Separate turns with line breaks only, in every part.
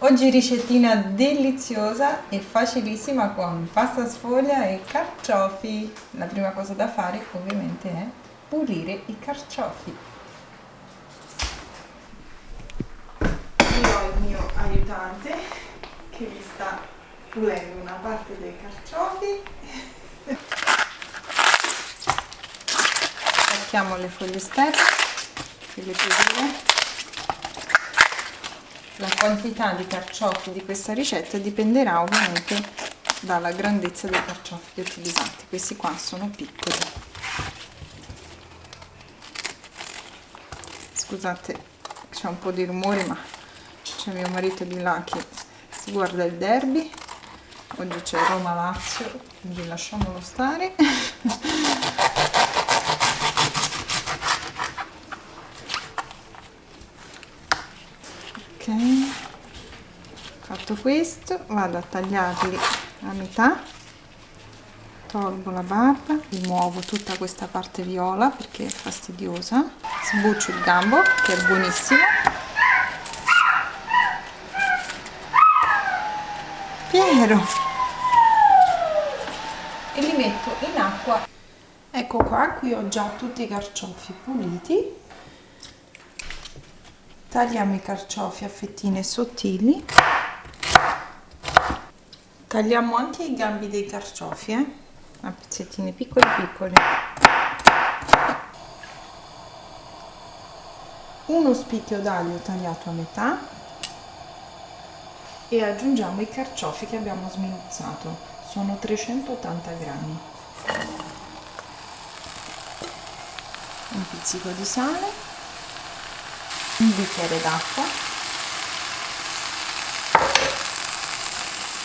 Oggi ricettina deliziosa e facilissima con pasta sfoglia e carciofi. La prima cosa da fare ovviamente è pulire i carciofi. Io ho il mio aiutante che mi sta pulendo una parte dei carciofi. Tacchiamo le foglie esterne per le pulire. La quantità di carciofi di questa ricetta dipenderà ovviamente dalla grandezza dei carciofi utilizzati. Questi qua sono piccoli. Scusate, c'è un po' di rumore, ma c'è mio marito di là che si guarda il derby. Oggi c'è Roma-Lazio, quindi lasciamolo stare. Ok, fatto questo vado a tagliarli a metà, tolgo la barba, rimuovo tutta questa parte viola perché è fastidiosa, sbuccio il gambo che è buonissimo, Piero, e li metto in acqua. Ecco qua, qui ho già tutti i carciofi puliti. Tagliamo i carciofi a fettine sottili. Tagliamo anche i gambi dei carciofi, a pezzettini piccoli piccoli. Uno spicchio d'aglio tagliato a metà e aggiungiamo i carciofi che abbiamo sminuzzato. Sono 380 grammi. Un pizzico di sale. Un bicchiere d'acqua,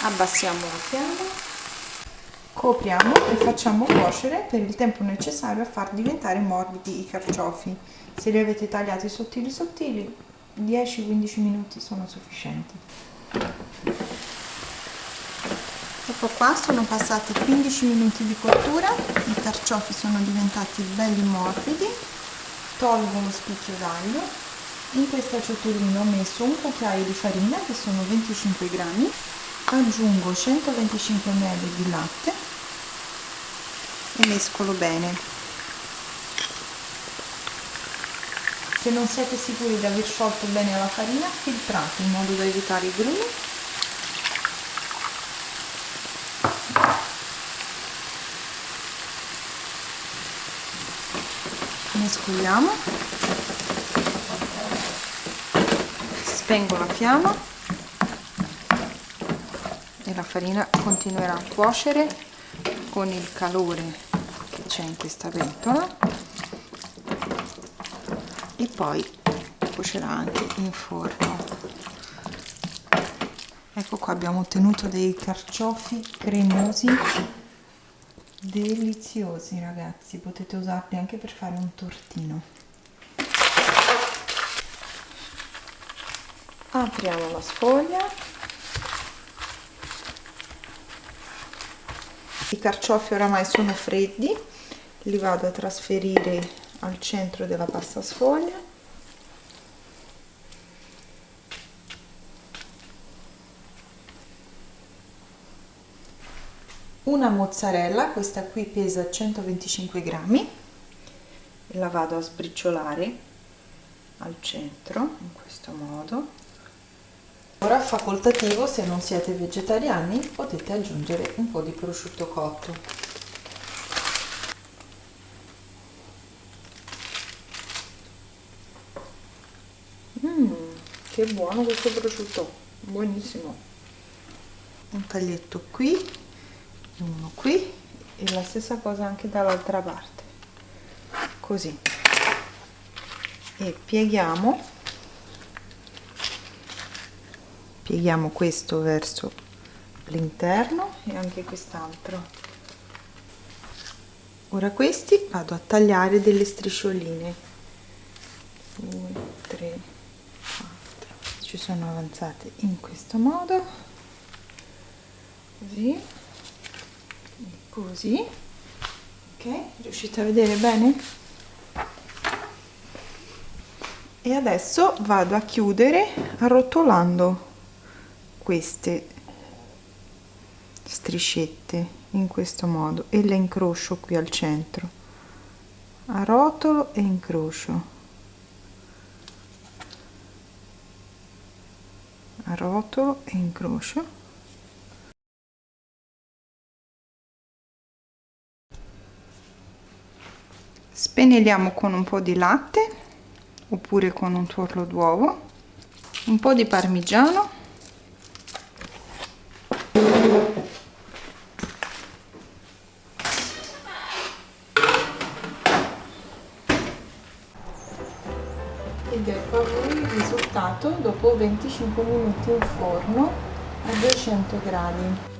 abbassiamo la fiamma, copriamo e facciamo cuocere per il tempo necessario a far diventare morbidi i carciofi. Se li avete tagliati sottili sottili, 10-15 minuti sono sufficienti. Ecco qua, sono passati 15 minuti di cottura, i carciofi sono diventati belli morbidi, tolgo lo spicchio d'aglio. In questa ciotolina ho messo un cucchiaio di farina che sono 25 grammi, aggiungo 125 ml di latte e mescolo bene. Se non siete sicuri di aver sciolto bene la farina, filtrate in modo da evitare i grumi. Mescoliamo. Spengo la fiamma e la farina continuerà a cuocere con il calore che c'è in questa pentola e poi cuocerà anche in forno. Ecco qua, abbiamo ottenuto dei carciofi cremosi deliziosi, ragazzi. Potete usarli anche per fare un tortino. Apriamo la sfoglia. I carciofi oramai sono freddi, li vado a trasferire al centro della pasta sfoglia. Una mozzarella, questa qui pesa 125 grammi, e la vado a sbriciolare al centro in questo modo. Ora, facoltativo, se non siete vegetariani potete aggiungere un po' di prosciutto cotto. Che buono questo prosciutto, buonissimo. Un taglietto qui, uno qui e la stessa cosa anche dall'altra parte, così, e pieghiamo questo verso l'interno e anche quest'altro. Ora questi vado a tagliare delle striscioline, 2, 3, 4, ci sono avanzate in questo modo, così e così. Ok, riuscite a vedere bene? E adesso vado a chiudere arrotolando queste striscette in questo modo e le incrocio qui al centro, arrotolo e incrocio, arrotolo e incrocio. Spennelliamo con un po' di latte oppure con un tuorlo d'uovo, un po' di parmigiano ed ecco a voi il risultato dopo 25 minuti in forno a 200 gradi.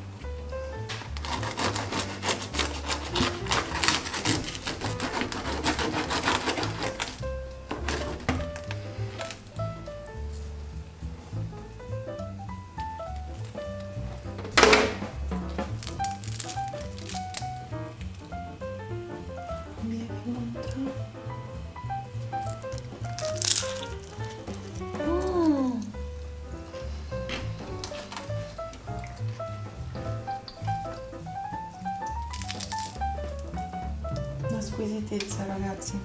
Una squisitezza, ragazzi,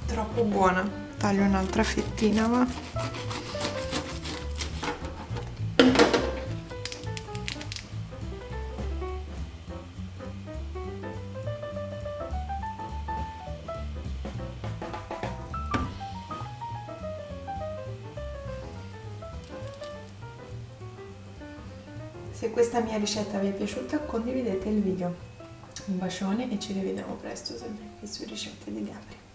troppo buona. Taglio un'altra fettina, va. Se questa mia ricetta vi è piaciuta, condividete il video. Un bacione e ci rivediamo presto sempre qui su Ricette di Gabri.